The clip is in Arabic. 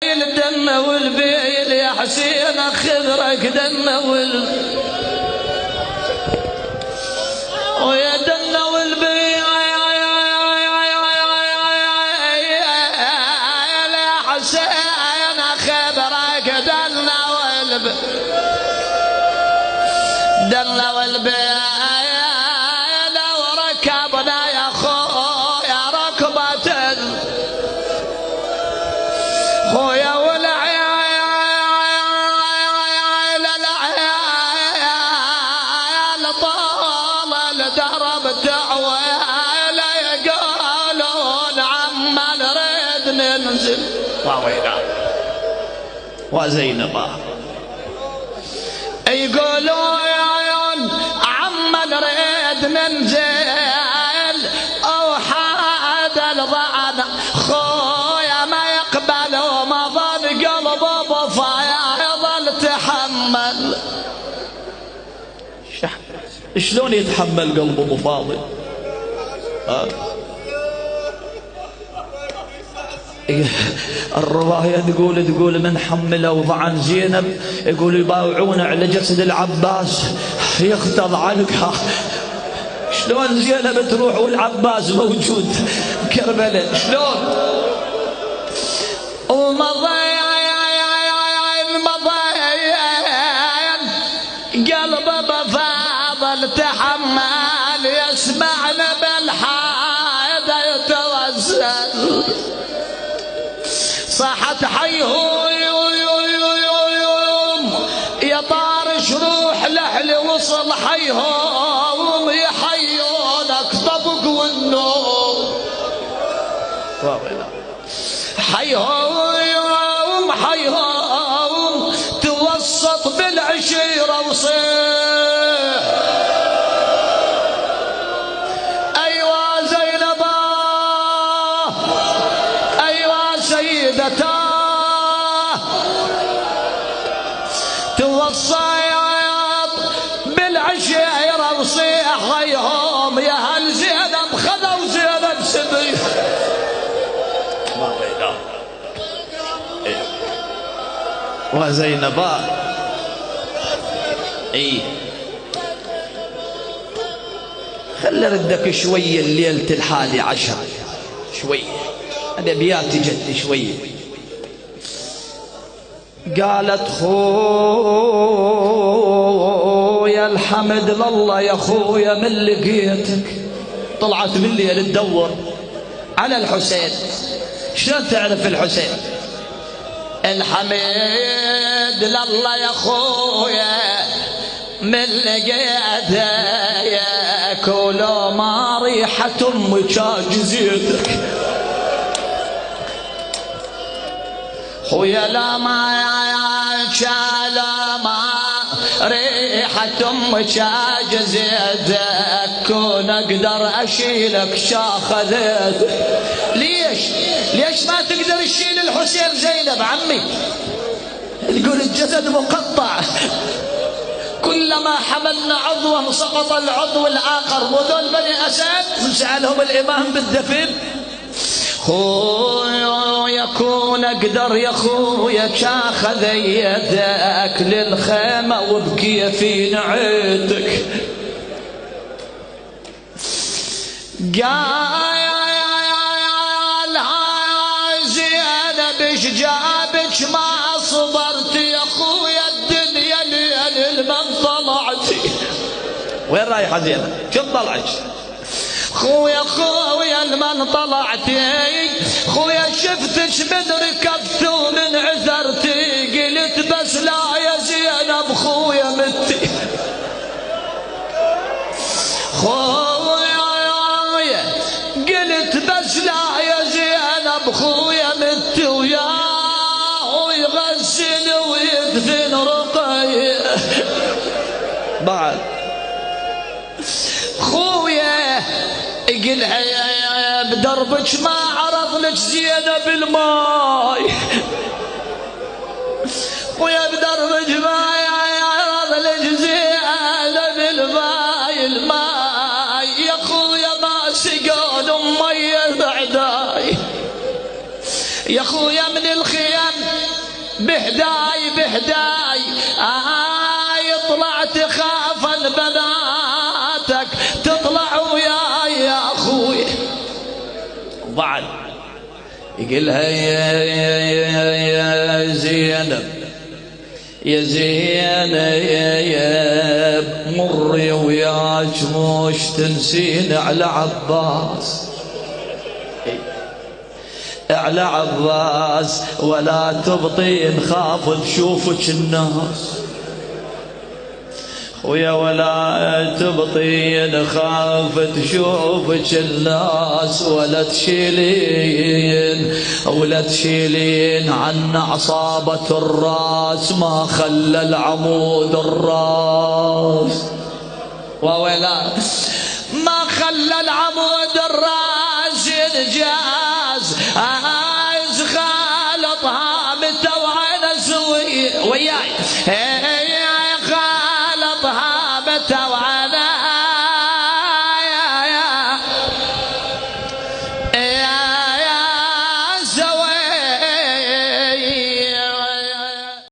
الدم والبيل يا حسين خذرك دم ويا دم والبيل يا حسين خذرك دم والبيل وركبنا يا خويا ركبة خويا والعيال طال الدرب تعويل يقولون عما نريد ننزل وزينب يقولون عما نريد ننزل او حاد الضعن خويا ما يقبل وما ظل قلبه بفايا يظل تحمل. شلون يتحمل قلبه ابو فاضل؟ الرواية تقول من حمله وضعن زينب يقول يباوعون على جسد العباس يختض عنك. شلون زينب تروح والعباس موجود كربلاء؟ شلون؟ ومضين قلبه بفاضل تحمل يسمعنا بالحايدة يتوسل صاحت حيهم يا طارش روح لحلي وصل حيهم يحيونك طبق والنوم حيهم توسط بالعشيرة وصيح أيوة زينبا أيوة سيدتا توسط بالعشيرة وصيح غيهم يا هل زينب خذوا زينب سبي وزينبا خلي ردك شوية الليلة 11 شوية هذا بياتي جد شوية. قالت خويا الحمد لله يا خويا من لقيتك. طلعت بالليل تدور على الحسين. شلون تعرف الحسين؟ الحمد لله يا خويا من لقيتك ولو ما ريحة امك جزيتك خويا لا ما ريحة امك جزيتك ونقدر اشيلك شاخذتك. ليش ما تقدر تشيل الحسين زينب عمي؟ تقول الجسد مقطع كلما حملنا عضوا سقط العضو الاخر وذول بني اسد سالهم الامام بالدفن خويا كون اقدر يا خويا شاخذ يدك للخيمه وبكي في نعيتك. جابك ما صبرت يا خويا الدنيا ليل من طلعتي. وين رايحة زينب؟ شو طلعت؟ خويا المن طلعتي خويا شفتش من ركبت ومن عثرتي قلت بس لا يا زينب خويا متي. خويا قلت بس لا يا زينب خويا متي وياه يغسل ويدفن رقيه بعد خويا يقلها يا بدربك ما عرض لك زينب الماي خويا بدربك ما عرض لك زينب الماي يا خويا ما سقون ميه بعداي يا خويا من الخيام بهداي بهداي طلعت خافا بناتك تطلع وياي يا اخوي. بعد يقلها يا زينب يا زينب مري وياك مش تنسين على عباس، على عباس ولا تبطين خاف تشوفك الناس خويا، ولا تبطين خاف تشوفك الناس، ولا تشيلين عنا عصابة الراس ما خلى العمود الراس، ولا ما خلى العمود الراس ينجاز خالطها متوعنا سوي وياي